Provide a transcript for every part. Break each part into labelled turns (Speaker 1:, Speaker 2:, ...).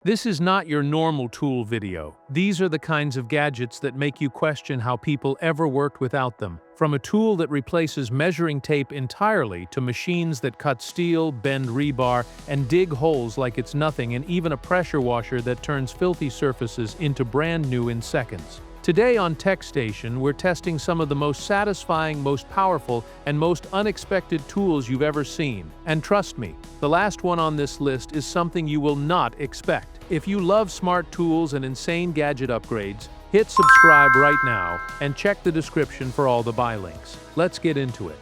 Speaker 1: This is not your normal tool video. These are the kinds of gadgets that make you question how people ever worked without them. From a tool that replaces measuring tape entirely to machines that cut steel, bend rebar, and dig holes like it's nothing, and even a pressure washer that turns filthy surfaces into brand new in seconds. Today on TechStation, we're testing some of the most satisfying, most powerful, and most unexpected tools you've ever seen. And trust me, the last one on this list is something you will not expect. If you love smart tools and insane gadget upgrades, hit subscribe right now and check the description for all the buy links. Let's get into it.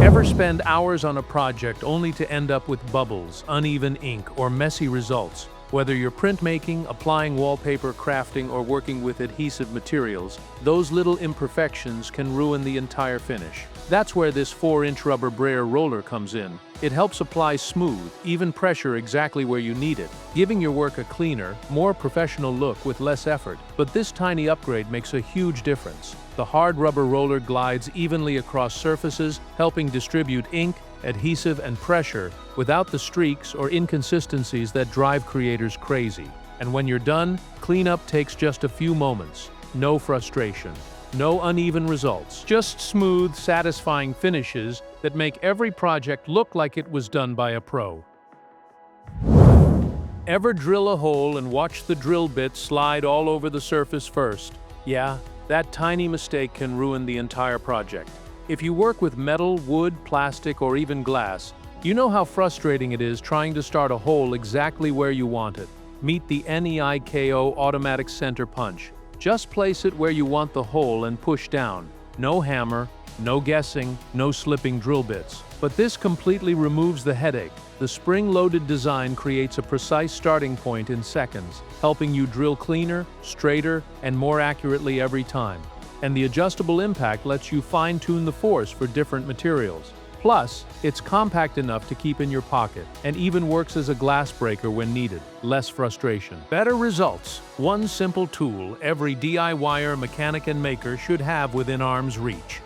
Speaker 1: Ever spend hours on a project only to end up with bubbles, uneven ink, or messy results? Whether you're printmaking, applying wallpaper, crafting, or working with adhesive materials, those little imperfections can ruin the entire finish. That's where this 4-inch rubber Brayer roller comes in. It helps apply smooth, even pressure exactly where you need it, giving your work a cleaner, more professional look with less effort. But this tiny upgrade makes a huge difference. The hard rubber roller glides evenly across surfaces, helping distribute ink, adhesive, and pressure without the streaks or inconsistencies that drive creators crazy. And when you're done, cleanup takes just a few moments. No frustration, no uneven results, just smooth, satisfying finishes that make every project look like it was done by a pro. Ever drill a hole and watch the drill bit slide all over the surface first? Yeah, that tiny mistake can ruin the entire project. If you work with metal, wood, plastic, or even glass, you know how frustrating it is trying to start a hole exactly where you want it. Meet the NEIKO automatic center punch. Just place it where you want the hole and push down. No hammer, no guessing, no slipping drill bits. But this completely removes the headache. The spring-loaded design creates a precise starting point in seconds, helping you drill cleaner, straighter, and more accurately every time. And the adjustable impact lets you fine-tune the force for different materials. Plus, it's compact enough to keep in your pocket, and even works as a glass breaker when needed. Less frustration. Better results. One simple tool every DIYer, mechanic, and maker should have within arm's reach.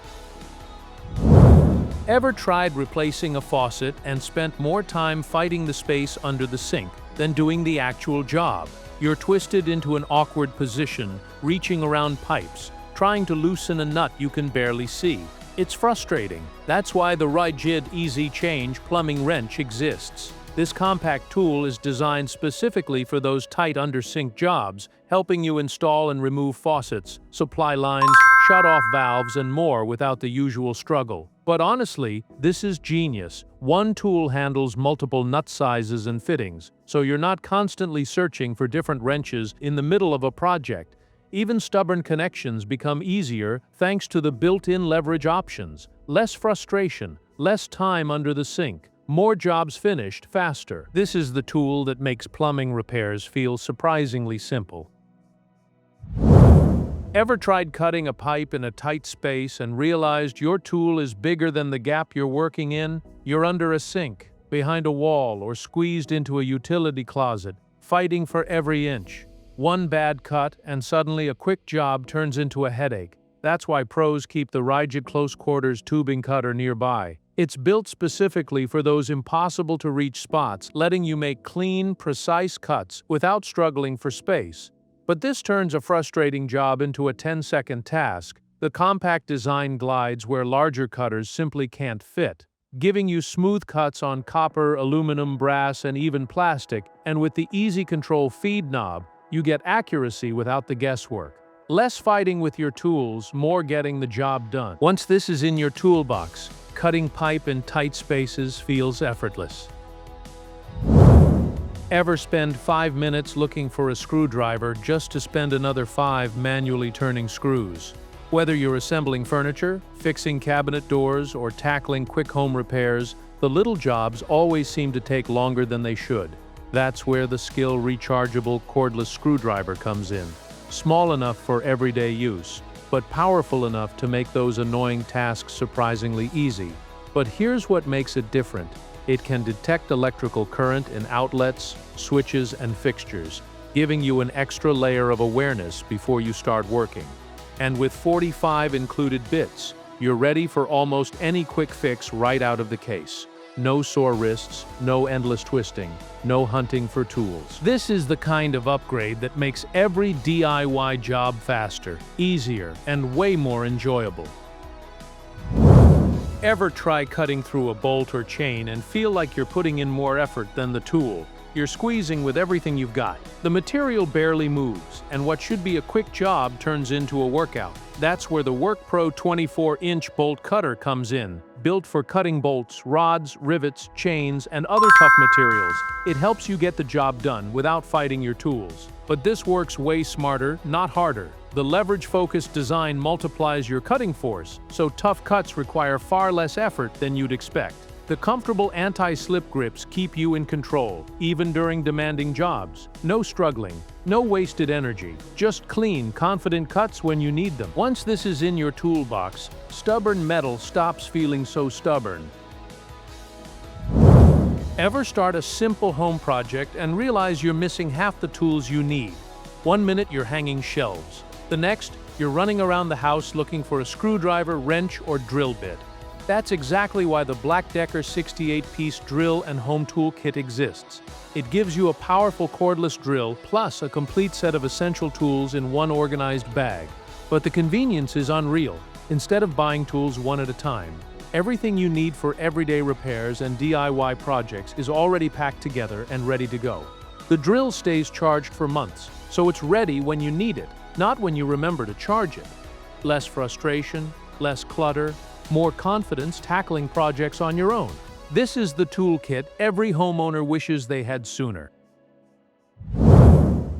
Speaker 1: Ever tried replacing a faucet and spent more time fighting the space under the sink than doing the actual job? You're twisted into an awkward position, reaching around pipes, trying to loosen a nut you can barely see. It's frustrating. That's why the Rigid Easy Change plumbing wrench exists. This compact tool is designed specifically for those tight under-sink jobs, helping you install and remove faucets, supply lines, shut-off valves, and more without the usual struggle. But honestly, this is genius. One tool handles multiple nut sizes and fittings, so you're not constantly searching for different wrenches in the middle of a project. Even stubborn connections become easier thanks to the built-in leverage options. Less frustration, less time under the sink, more jobs finished faster. This is the tool that makes plumbing repairs feel surprisingly simple. Ever tried cutting a pipe in a tight space and realized your tool is bigger than the gap you're working in? You're under a sink, behind a wall, or squeezed into a utility closet, fighting for every inch. One bad cut, and suddenly a quick job turns into a headache. That's why pros keep the Rigid Close Quarters tubing cutter nearby. It's built specifically for those impossible-to-reach spots, letting you make clean, precise cuts without struggling for space. But this turns a frustrating job into a 10-second task. The compact design glides where larger cutters simply can't fit, giving you smooth cuts on copper, aluminum, brass, and even plastic. And with the Easy Control feed knob, you get accuracy without the guesswork. Less fighting with your tools, more getting the job done. Once this is in your toolbox, cutting pipe in tight spaces feels effortless. Ever spend 5 minutes looking for a screwdriver just to spend another 5 manually turning screws? Whether you're assembling furniture, fixing cabinet doors, or tackling quick home repairs, the little jobs always seem to take longer than they should. That's where the SKIL rechargeable cordless screwdriver comes in. Small enough for everyday use, but powerful enough to make those annoying tasks surprisingly easy. But here's what makes it different. It can detect electrical current in outlets, switches, and fixtures, giving you an extra layer of awareness before you start working. And with 45 included bits, you're ready for almost any quick fix right out of the case. no sore wrists, no endless twisting, no hunting for tools. This is the kind of upgrade that makes every DIY job faster, easier, and way more enjoyable. Ever try cutting through a bolt or chain and feel like you're putting in more effort than the tool? You're squeezing with everything you've got. The material barely moves, and what should be a quick job turns into a workout. That's where the WORKPRO 24-inch bolt cutter comes in. Built for cutting bolts, rods, rivets, chains, and other tough materials, it helps you get the job done without fighting your tools. But this works way smarter, not harder. The leverage-focused design multiplies your cutting force, so tough cuts require far less effort than you'd expect. The comfortable anti-slip grips keep you in control, even during demanding jobs. No struggling, no wasted energy, just clean, confident cuts when you need them. Once this is in your toolbox, stubborn metal stops feeling so stubborn. Ever start a simple home project and realize you're missing half the tools you need? One minute you're hanging shelves. The next, you're running around the house looking for a screwdriver, wrench, or drill bit. That's exactly why the BLACK+DECKER 68-piece drill and home tool kit exists. It gives you a powerful cordless drill plus a complete set of essential tools in one organized bag. But the convenience is unreal. Instead of buying tools one at a time, everything you need for everyday repairs and DIY projects is already packed together and ready to go. The drill stays charged for months, so it's ready when you need it, not when you remember to charge it. Less frustration, less clutter, more confidence tackling projects on your own. This is the toolkit every homeowner wishes they had sooner.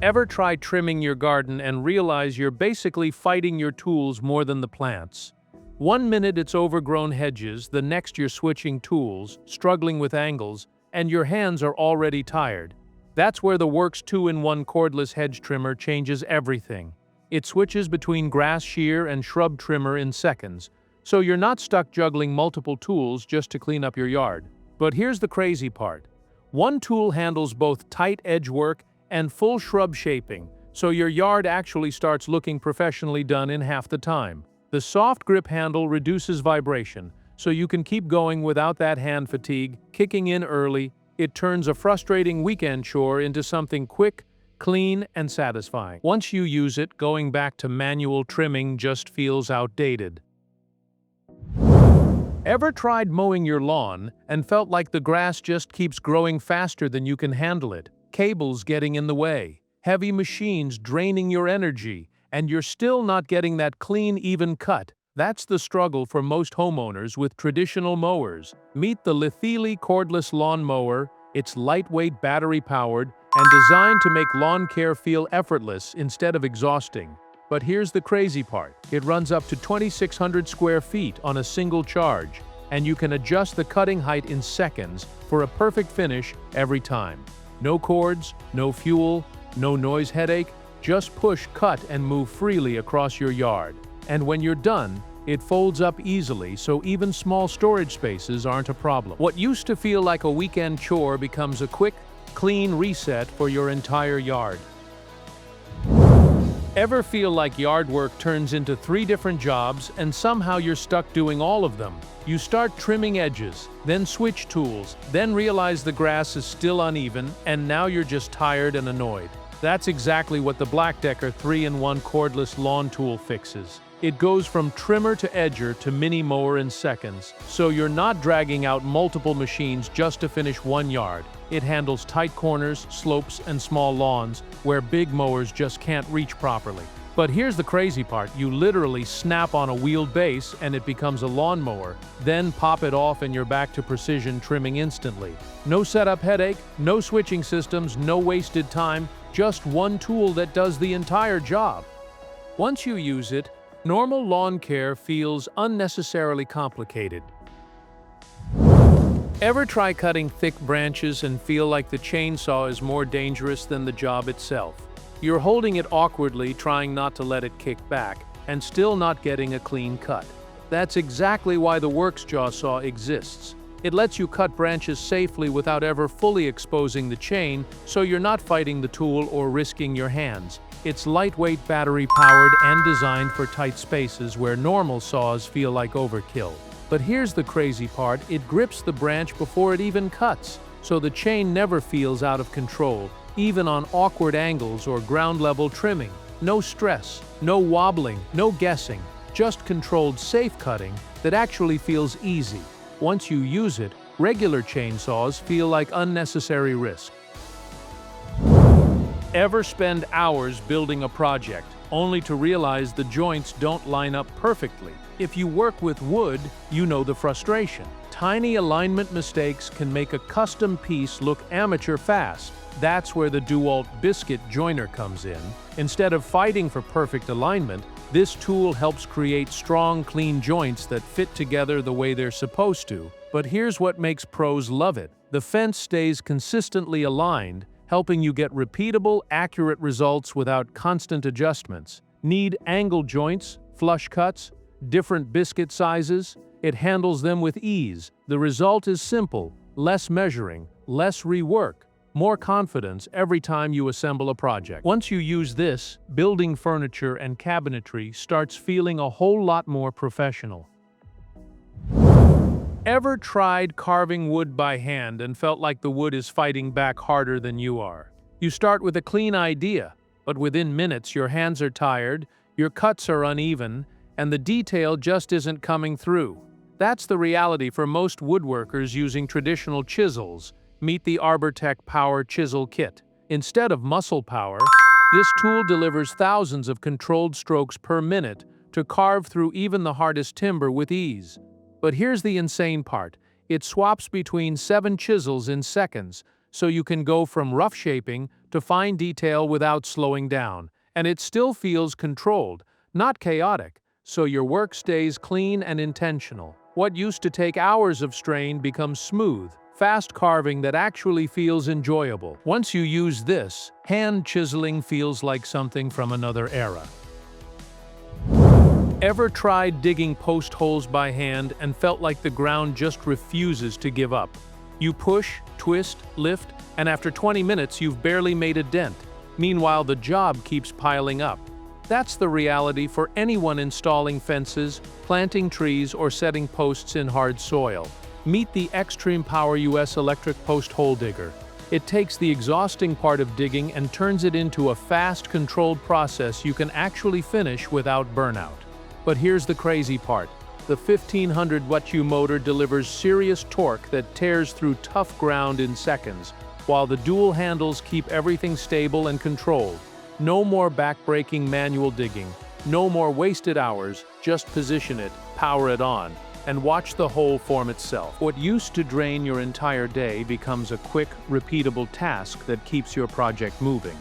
Speaker 1: Ever try trimming your garden and realize you're basically fighting your tools more than the plants? One minute it's overgrown hedges, the next you're switching tools, struggling with angles, and your hands are already tired. That's where the WORX 2-in-1 cordless hedge trimmer changes everything. It switches between grass shear and shrub trimmer in seconds, so you're not stuck juggling multiple tools just to clean up your yard. But here's the crazy part. One tool handles both tight edge work and full shrub shaping, so your yard actually starts looking professionally done in half the time. The soft grip handle reduces vibration, so you can keep going without that hand fatigue kicking in early. It turns a frustrating weekend chore into something quick, clean, and satisfying. Once you use it, going back to manual trimming just feels outdated. Ever tried mowing your lawn and felt like the grass just keeps growing faster than you can handle it? Cables getting in the way, heavy machines draining your energy, and you're still not getting that clean, even cut. That's the struggle for most homeowners with traditional mowers. Meet the Litheli cordless lawn mower. It's lightweight, battery-powered, and designed to make lawn care feel effortless instead of exhausting. But here's the crazy part. It runs up to 2,600 square feet on a single charge, and you can adjust the cutting height in seconds for a perfect finish every time. No cords, no fuel, no noise headache, just push, cut, and move freely across your yard. And when you're done, it folds up easily, so even small storage spaces aren't a problem. What used to feel like a weekend chore becomes a quick, clean reset for your entire yard. Ever feel like yard work turns into 3 different jobs and somehow you're stuck doing all of them? You start trimming edges, then switch tools, then realize the grass is still uneven, and now you're just tired and annoyed. That's exactly what the BLACK+DECKER 3-in-1 cordless lawn tool fixes. It goes from trimmer to edger to mini mower in seconds, so you're not dragging out multiple machines just to finish one yard. It handles tight corners, slopes, and small lawns where big mowers just can't reach properly. But here's the crazy part. You literally snap on a wheeled base and it becomes a lawnmower, then pop it off and you're back to precision trimming instantly. No setup headache, no switching systems, no wasted time, just one tool that does the entire job. Once you use it, normal lawn care feels unnecessarily complicated. Ever try cutting thick branches and feel like the chainsaw is more dangerous than the job itself? You're holding it awkwardly, trying not to let it kick back, and still not getting a clean cut. That's exactly why the WORX JawSaw exists. It lets you cut branches safely without ever fully exposing the chain, so you're not fighting the tool or risking your hands. It's lightweight, battery-powered, and designed for tight spaces where normal saws feel like overkill. But here's the crazy part, it grips the branch before it even cuts, so the chain never feels out of control, even on awkward angles or ground-level trimming. No stress, no wobbling, no guessing, just controlled safe cutting that actually feels easy. Once you use it, regular chainsaws feel like unnecessary risk. Ever spend hours building a project, only to realize the joints don't line up perfectly? If you work with wood, you know the frustration. Tiny alignment mistakes can make a custom piece look amateur fast. That's where the DEWALT Biscuit joiner comes in. Instead of fighting for perfect alignment, this tool helps create strong, clean joints that fit together the way they're supposed to. But here's what makes pros love it. The fence stays consistently aligned, helping you get repeatable, accurate results without constant adjustments. Need angle joints, flush cuts, different biscuit sizes? It handles them with ease. The result is simple: less measuring, less rework, more confidence every time you assemble a project. Once you use this, building furniture and cabinetry starts feeling a whole lot more professional. Ever tried carving wood by hand and felt like the wood is fighting back harder than you are? You start with a clean idea, but within minutes your hands are tired, your cuts are uneven, and the detail just isn't coming through. That's the reality for most woodworkers using traditional chisels. Meet the ARBORTECH Power Chisel Kit. Instead of muscle power, this tool delivers thousands of controlled strokes per minute to carve through even the hardest timber with ease. But here's the insane part. It swaps between 7 chisels in seconds, so you can go from rough shaping to fine detail without slowing down. And it still feels controlled, not chaotic, so your work stays clean and intentional. What used to take hours of strain becomes smooth, fast carving that actually feels enjoyable. Once you use this, hand chiseling feels like something from another era. Ever tried digging post holes by hand and felt like the ground just refuses to give up? You push, twist, lift, and after 20 minutes you've barely made a dent. Meanwhile, the job keeps piling up. That's the reality for anyone installing fences, planting trees, or setting posts in hard soil. Meet the Xtremepower US electric post hole digger. It takes the exhausting part of digging and turns it into a fast, controlled process you can actually finish without burnout. But here's the crazy part. The 1500 Watt motor delivers serious torque that tears through tough ground in seconds, while the dual handles keep everything stable and controlled. No more back-breaking manual digging, no more wasted hours, just position it, power it on, and watch the hole form itself. What used to drain your entire day becomes a quick, repeatable task that keeps your project moving.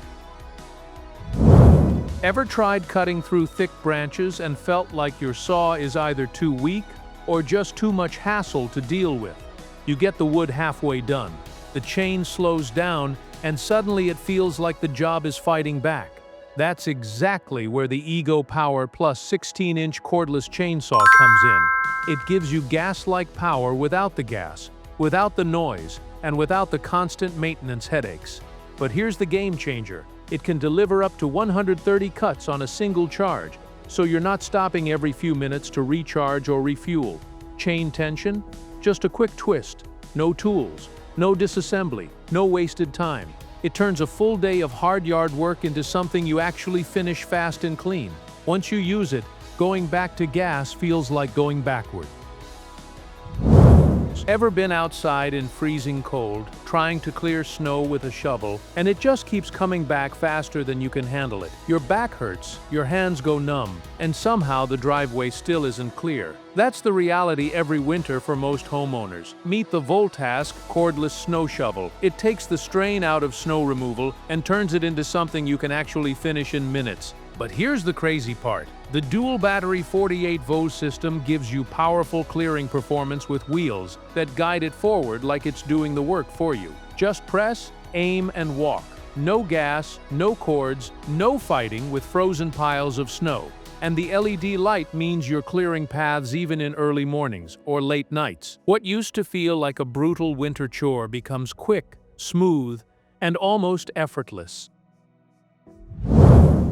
Speaker 1: Ever tried cutting through thick branches and felt like your saw is either too weak or just too much hassle to deal with? You get the wood halfway done, the chain slows down, and suddenly it feels like the job is fighting back. That's exactly where the Ego Power Plus 16-inch cordless chainsaw comes in. It gives you gas-like power without the gas, without the noise, and without the constant maintenance headaches. But here's the game changer. It can deliver up to 130 cuts on a single charge, so you're not stopping every few minutes to recharge or refuel. Chain tension? Just a quick twist. No tools, no disassembly, no wasted time. It turns a full day of hard yard work into something you actually finish fast and clean. Once you use it, going back to gas feels like going backward. Ever been outside in freezing cold, trying to clear snow with a shovel, and it just keeps coming back faster than you can handle it? Your back hurts, your hands go numb, and somehow the driveway still isn't clear. That's the reality every winter for most homeowners. Meet the VOLTASK cordless snow shovel. It takes the strain out of snow removal and turns it into something you can actually finish in minutes. But here's the crazy part. The dual battery 48-volt system gives you powerful clearing performance with wheels that guide it forward like it's doing the work for you. Just press, aim, and walk. No gas, no cords, no fighting with frozen piles of snow. And the LED light means you're clearing paths even in early mornings or late nights. What used to feel like a brutal winter chore becomes quick, smooth, and almost effortless.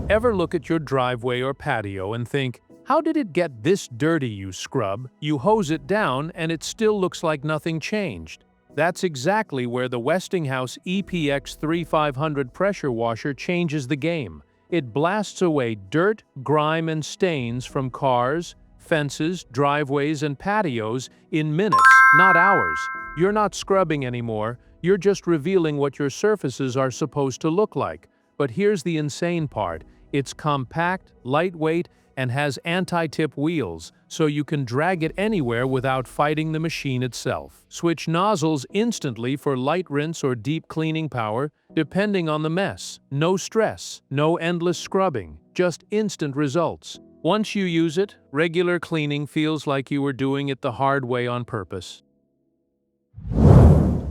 Speaker 1: Ever look at your driveway or patio and think, How did it get this dirty, you scrub? You hose it down and it still looks like nothing changed. That's exactly where the Westinghouse EPX 3500 pressure washer changes the game. It blasts away dirt, grime, and stains from cars, fences, driveways, and patios in minutes, not hours. You're not scrubbing anymore, you're just revealing what your surfaces are supposed to look like. But here's the insane part. It's compact, lightweight, and has anti-tip wheels, so you can drag it anywhere without fighting the machine itself. Switch nozzles instantly for light rinse or deep cleaning power, depending on the mess. No stress, no endless scrubbing, just instant results. Once you use it, regular cleaning feels like you were doing it the hard way on purpose.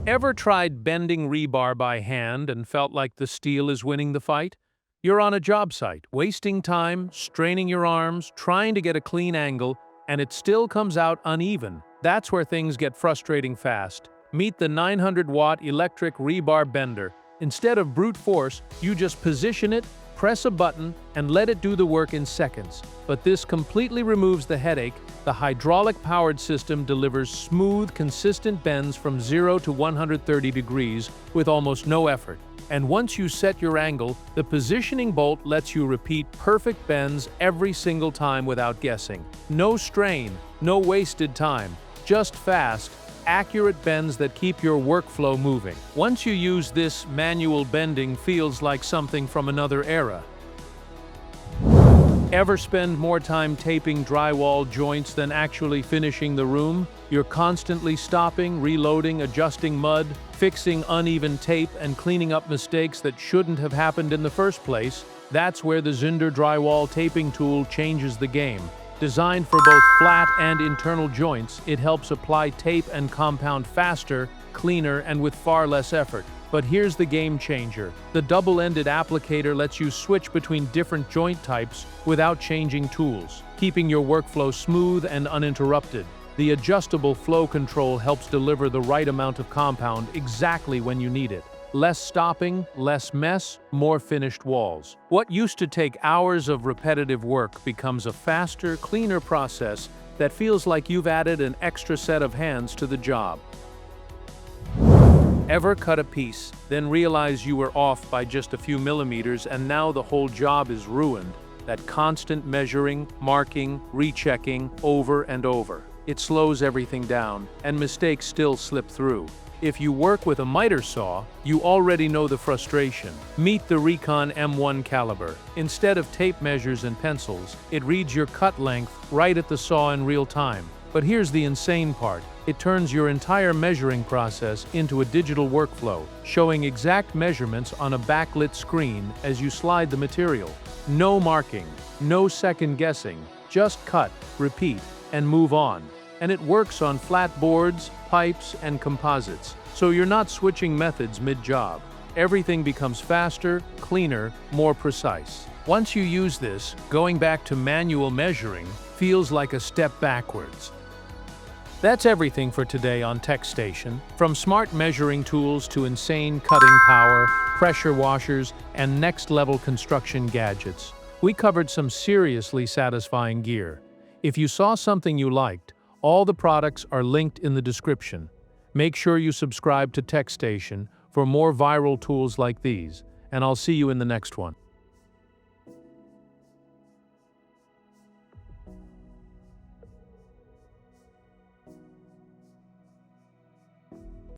Speaker 1: Ever tried bending rebar by hand and felt like the steel is winning the fight? You're on a job site, wasting time, straining your arms, trying to get a clean angle, and it still comes out uneven. That's where things get frustrating fast. Meet the 900-watt electric rebar bender. Instead of brute force, you just position it, press a button, and let it do the work in seconds. But this completely removes the headache. The hydraulic-powered system delivers smooth, consistent bends from 0 to 130 degrees with almost no effort. And once you set your angle, the positioning bolt lets you repeat perfect bends every single time without guessing. No strain, no wasted time, just fast, accurate bends that keep your workflow moving. Once you use this, manual bending feels like something from another era. Ever spend more time taping drywall joints than actually finishing the room? You're constantly stopping, reloading, adjusting mud, fixing uneven tape, and cleaning up mistakes that shouldn't have happened in the first place. That's where the ZÜNDER drywall taping tool changes the game. Designed for both flat and internal joints, it helps apply tape and compound faster, cleaner, and with far less effort. But here's the game changer. The double-ended applicator lets you switch between different joint types without changing tools, keeping your workflow smooth and uninterrupted. The adjustable flow control helps deliver the right amount of compound exactly when you need it. Less stopping, less mess, more finished walls. What used to take hours of repetitive work becomes a faster, cleaner process that feels like you've added an extra set of hands to the job. Ever cut a piece, then realize you were off by just a few millimeters and now the whole job is ruined? That constant measuring, marking, rechecking, over and over. It slows everything down, and mistakes still slip through. If you work with a miter saw, you already know the frustration. Meet the REEKON M1 caliber. Instead of tape measures and pencils, it reads your cut length right at the saw in real time. But here's the insane part. It turns your entire measuring process into a digital workflow, showing exact measurements on a backlit screen as you slide the material. No marking, no second guessing, just cut, repeat, and move on. And it works on flat boards, pipes, and composites, so you're not switching methods mid-job. Everything becomes faster, cleaner, more precise. Once you use this, going back to manual measuring feels like a step backwards. That's everything for today on TechStation. From smart measuring tools to insane cutting power, pressure washers, and next-level construction gadgets, we covered some seriously satisfying gear. If you saw something you liked, all the products are linked in the description. Make sure you subscribe to TechStation for more viral tools like these, and I'll see you in the next one.